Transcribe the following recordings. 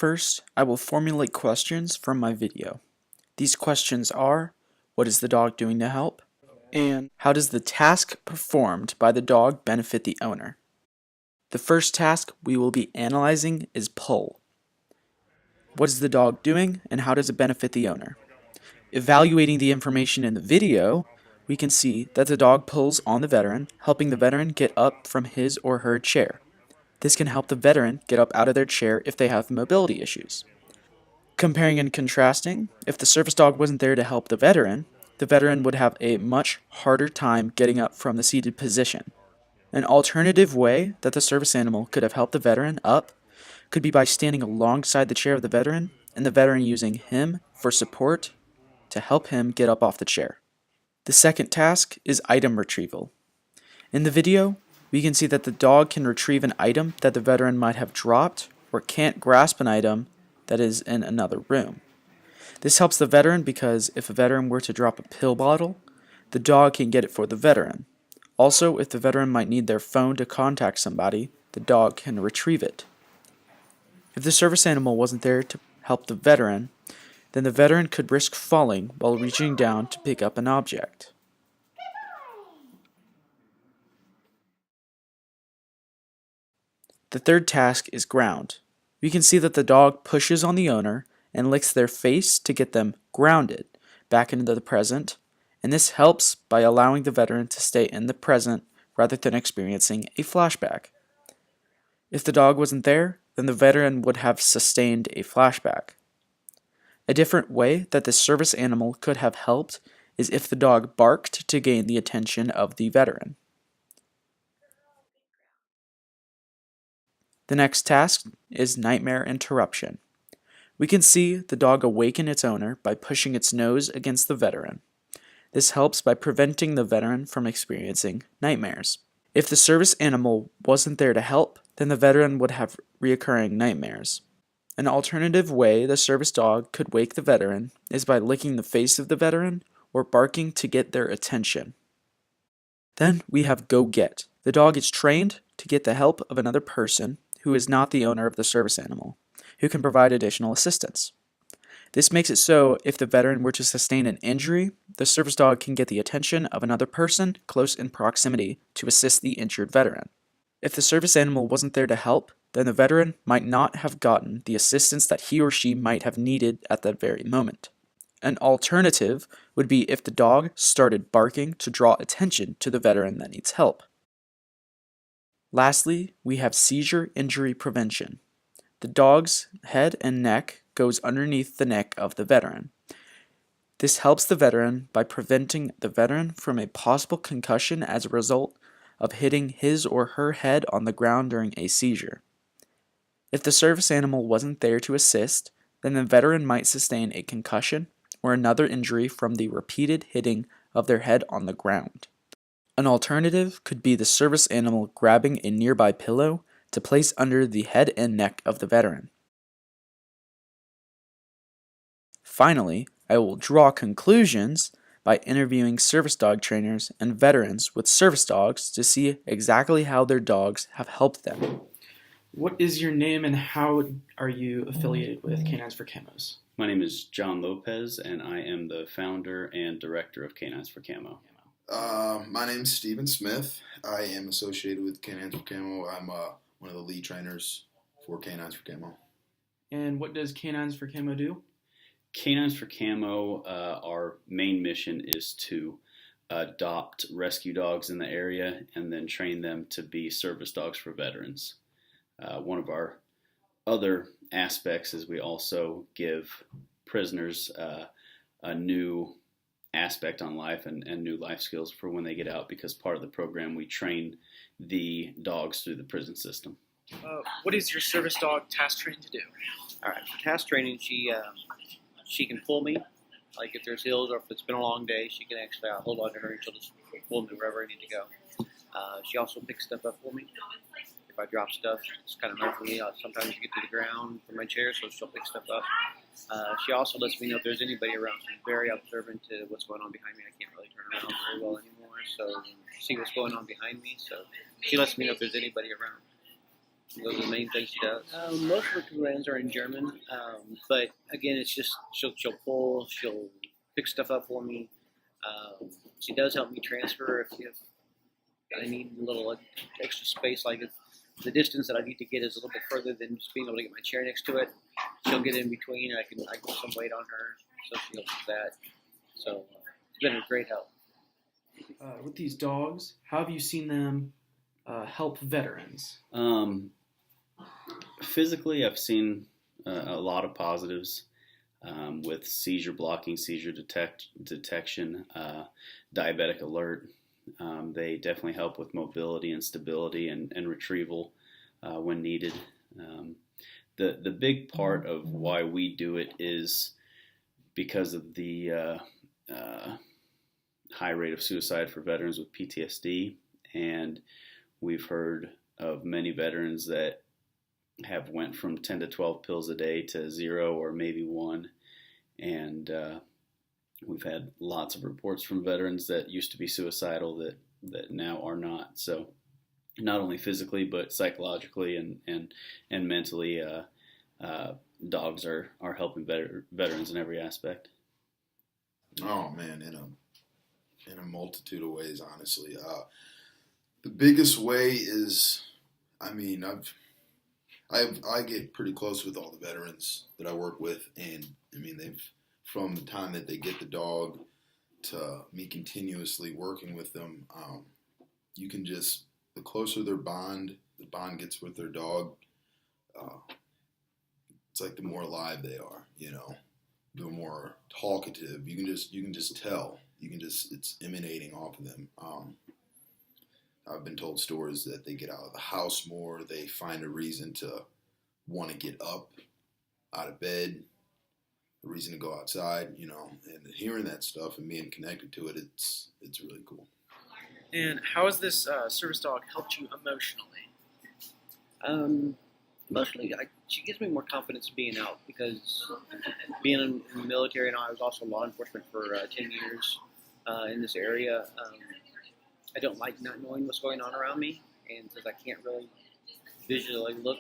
First, I will formulate questions from my video. These questions are, what is the dog doing to help? And how does the task performed by the dog benefit the owner? The first task we will be analyzing is pull. What is the dog doing and how does it benefit the owner? Evaluating the information in the video, we can see that the dog pulls on the veteran, helping the veteran get up from his or her chair. This can help the veteran get up out of their chair if they have mobility issues. Comparing and contrasting, if the service dog wasn't there to help the veteran would have a much harder time getting up from the seated position. An alternative way that the service animal could have helped the veteran up could be by standing alongside the chair of the veteran and the veteran using him for support to help him get up off the chair. The second task is item retrieval. In the video, we can see that the dog can retrieve an item that the veteran might have dropped or can't grasp an item that is in another room. This helps the veteran because if a veteran were to drop a pill bottle, the dog can get it for the veteran. Also, if the veteran might need their phone to contact somebody, the dog can retrieve it. If the service animal wasn't there to help the veteran, then the veteran could risk falling while reaching down to pick up an object. The third task is ground. We can see that the dog pushes on the owner and licks their face to get them grounded back into the present, and this helps by allowing the veteran to stay in the present rather than experiencing a flashback. If the dog wasn't there, then the veteran would have sustained a flashback. A different way that the service animal could have helped is if the dog barked to gain the attention of the veteran. The next task is nightmare interruption. We can see the dog awaken its owner by pushing its nose against the veteran. This helps by preventing the veteran from experiencing nightmares. If the service animal wasn't there to help, then the veteran would have reoccurring nightmares. An alternative way the service dog could wake the veteran is by licking the face of the veteran or barking to get their attention. Then we have go get. The dog is trained to get the help of another person who is not the owner of the service animal, who can provide additional assistance. This makes it so if the veteran were to sustain an injury, the service dog can get the attention of another person close in proximity to assist the injured veteran. If the service animal wasn't there to help, then the veteran might not have gotten the assistance that he or she might have needed at that very moment. An alternative would be if the dog started barking to draw attention to the veteran that needs help. Lastly, we have seizure injury prevention. The dog's head and neck goes underneath the neck of the veteran. This helps the veteran by preventing the veteran from a possible concussion as a result of hitting his or her head on the ground during a seizure. If the service animal wasn't there to assist, then the veteran might sustain a concussion or another injury from the repeated hitting of their head on the ground. An alternative could be the service animal grabbing a nearby pillow to place under the head and neck of the veteran. Finally, I will draw conclusions by interviewing service dog trainers and veterans with service dogs to see exactly how their dogs have helped them. What is your name and how are you affiliated with Canines for Camos? My name is John Lopez and I am the founder and director of Canines for Camo. My name is Stephen Smith. I am associated with Canines for Camo. I'm one of the lead trainers for Canines for Camo. And what does Canines for Camo do? Canines for Camo, our main mission is to adopt rescue dogs in the area and then train them to be service dogs for veterans. One of our other aspects is we also give prisoners a new aspect on life and new life skills for when they get out, because part of the program we train the dogs through the prison system. What is your service dog task trained to do? All right, for task training, she can pull me. Like if there's hills or if it's been a long day, she can actually hold on to her and she'll just pull me wherever I need to go. She also picks stuff up for me. If I drop stuff, it's kind of hard for me. I'll sometimes get to the ground from my chair, so she'll pick stuff up. She also lets me know if there's anybody around. She's very observant to what's going on behind me. I can't really turn around very well anymore, so see what's going on behind me. So she lets me know if there's anybody around. Those are the main things she does. Most of her commands are in German, but again, it's just she'll pull, she'll pick stuff up for me. She does help me transfer if I need a little extra space, like if the distance that I need to get is a little bit further than just being able to get my chair next to it. She'll get in between. I can put some weight on her, so she helps with that. So it's been a great help. With these dogs, how have you seen them help veterans? Physically, I've seen a lot of positives with seizure blocking, seizure detection, diabetic alert. They definitely help with mobility and stability and retrieval when needed. The big part of why we do it is because of the high rate of suicide for veterans with PTSD, and we've heard of many veterans that have went from 10 to 12 pills a day to 0 or maybe 1, and we've had lots of reports from veterans that used to be suicidal that now are not. So not only physically but psychologically and mentally, dogs are helping veterans in every aspect. Oh man, in a multitude of ways, honestly. The biggest way is, I mean, I get pretty close with all the veterans that I work with, and I mean, from the time that they get the dog to me continuously working with them, you can just, the closer the bond gets with their dog, it's like the more alive they are, the more talkative. You can just tell. It's emanating off of them. I've been told stories that they get out of the house more. They find a reason to want to get up out of bed, a reason to go outside, and hearing that stuff and being connected to it, it's really cool. And how has this service dog helped you emotionally? Emotionally, she gives me more confidence being out because being in the military, and I was also law enforcement for 10 years in this area. I don't like not knowing what's going on around me, and since I can't really visually look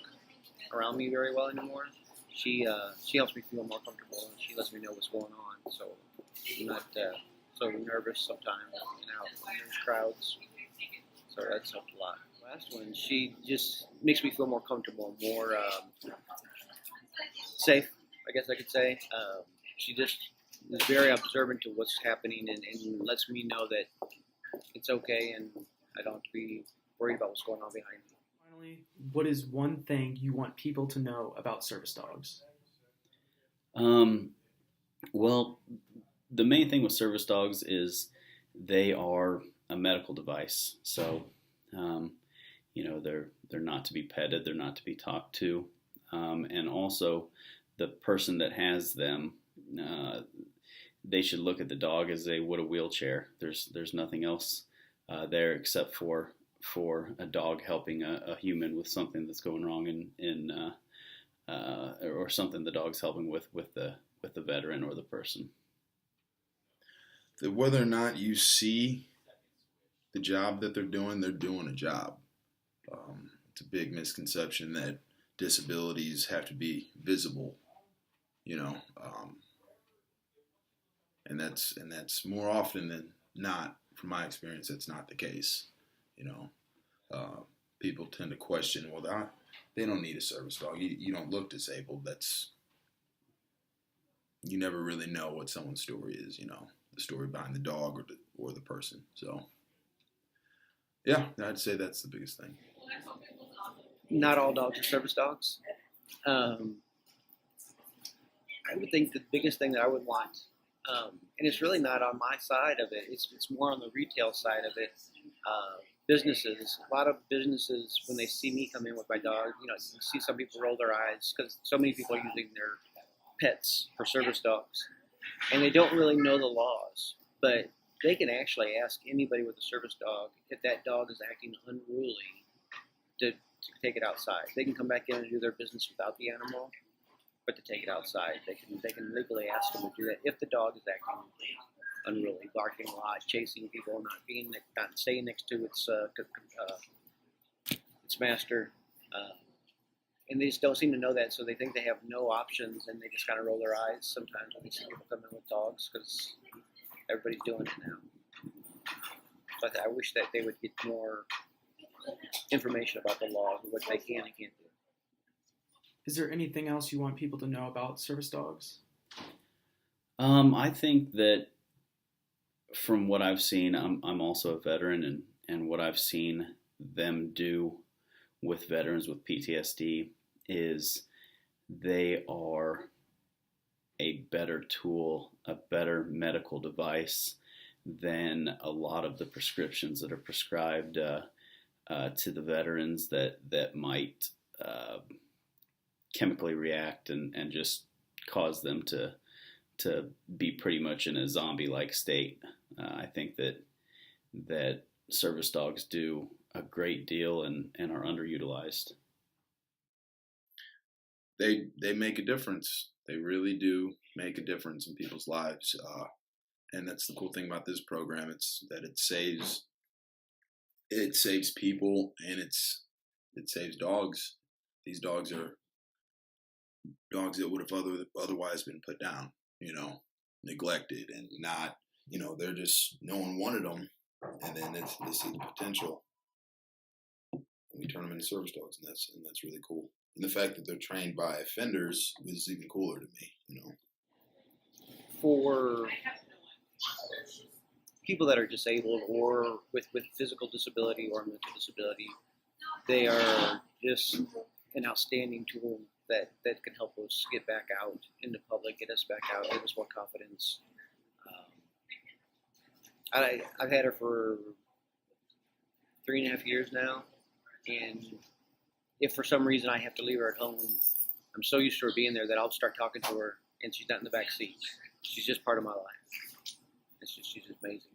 around me very well anymore, she helps me feel more comfortable, and she lets me know what's going on, so I'm not so nervous sometimes and out in those crowds. So that's helped a lot. Last one, she just makes me feel more comfortable, more safe, I guess I could say. She just is very observant to what's happening and lets me know that it's okay and I don't have to be worried about what's going on behind me. Finally, what is one thing you want people to know about service dogs? Well, the main thing with service dogs is they are a medical device. So, they're not to be petted, they're not to be talked to, and also the person that has them, they should look at the dog as they would a wheelchair. There's nothing else there except for a dog helping a human with something that's going wrong or something the dog's helping with the veteran or the person. Whether or not you see the job that they're doing a job. It's a big misconception that disabilities have to be visible, and that's more often than not, from my experience, that's not the case. People tend to question, well, they don't need a service dog. You don't look disabled. You never really know what someone's story is, the story behind the dog or the person. So, yeah, I'd say that's the biggest thing. Not all dogs are service dogs. I would think the biggest thing that I would want, and it's really not on my side of it, it's more on the retail side of it. Businesses, a lot of businesses, when they see me come in with my dog, you see some people roll their eyes because so many people are using their pets for service dogs, and they don't really know the laws, but they can actually ask anybody with a service dog if that dog is acting unruly to take it outside. They can come back in and do their business without the animal, but to take it outside, they can legally ask them to do that if the dog is acting unruly, barking a lot, chasing people, not staying next to its master. and they just don't seem to know that, so they think they have no options, and they just kind of roll their eyes sometimes when they see people come in with dogs because everybody's doing it now. But I wish that they would get more information about the law and what they can and can't do. Is there anything else you want people to know about service dogs? I think that from what I've seen, I'm also a veteran, and what I've seen them do with veterans with PTSD is they are a better tool, a better medical device than a lot of the prescriptions that are prescribed to the veterans that might chemically react and just cause them to be pretty much in a zombie-like state. I think that service dogs do a great deal and are underutilized. They make a difference. They really do make a difference in people's lives. And that's the cool thing about this program. It's that it saves people, and it saves dogs. These dogs are dogs that would have otherwise been put down, neglected and not, they're just, no one wanted them. And then they see the potential, and we turn them into service dogs, and that's really cool. And the fact that they're trained by offenders is even cooler to me, For people that are disabled or with physical disability or mental disability, they are just an outstanding tool that can help us get back out in the public, get us back out, give us more confidence. I've had her for 3.5 years now, and if for some reason I have to leave her at home, I'm so used to her being there that I'll start talking to her, and she's not in the back seat. She's just part of my life. She's amazing.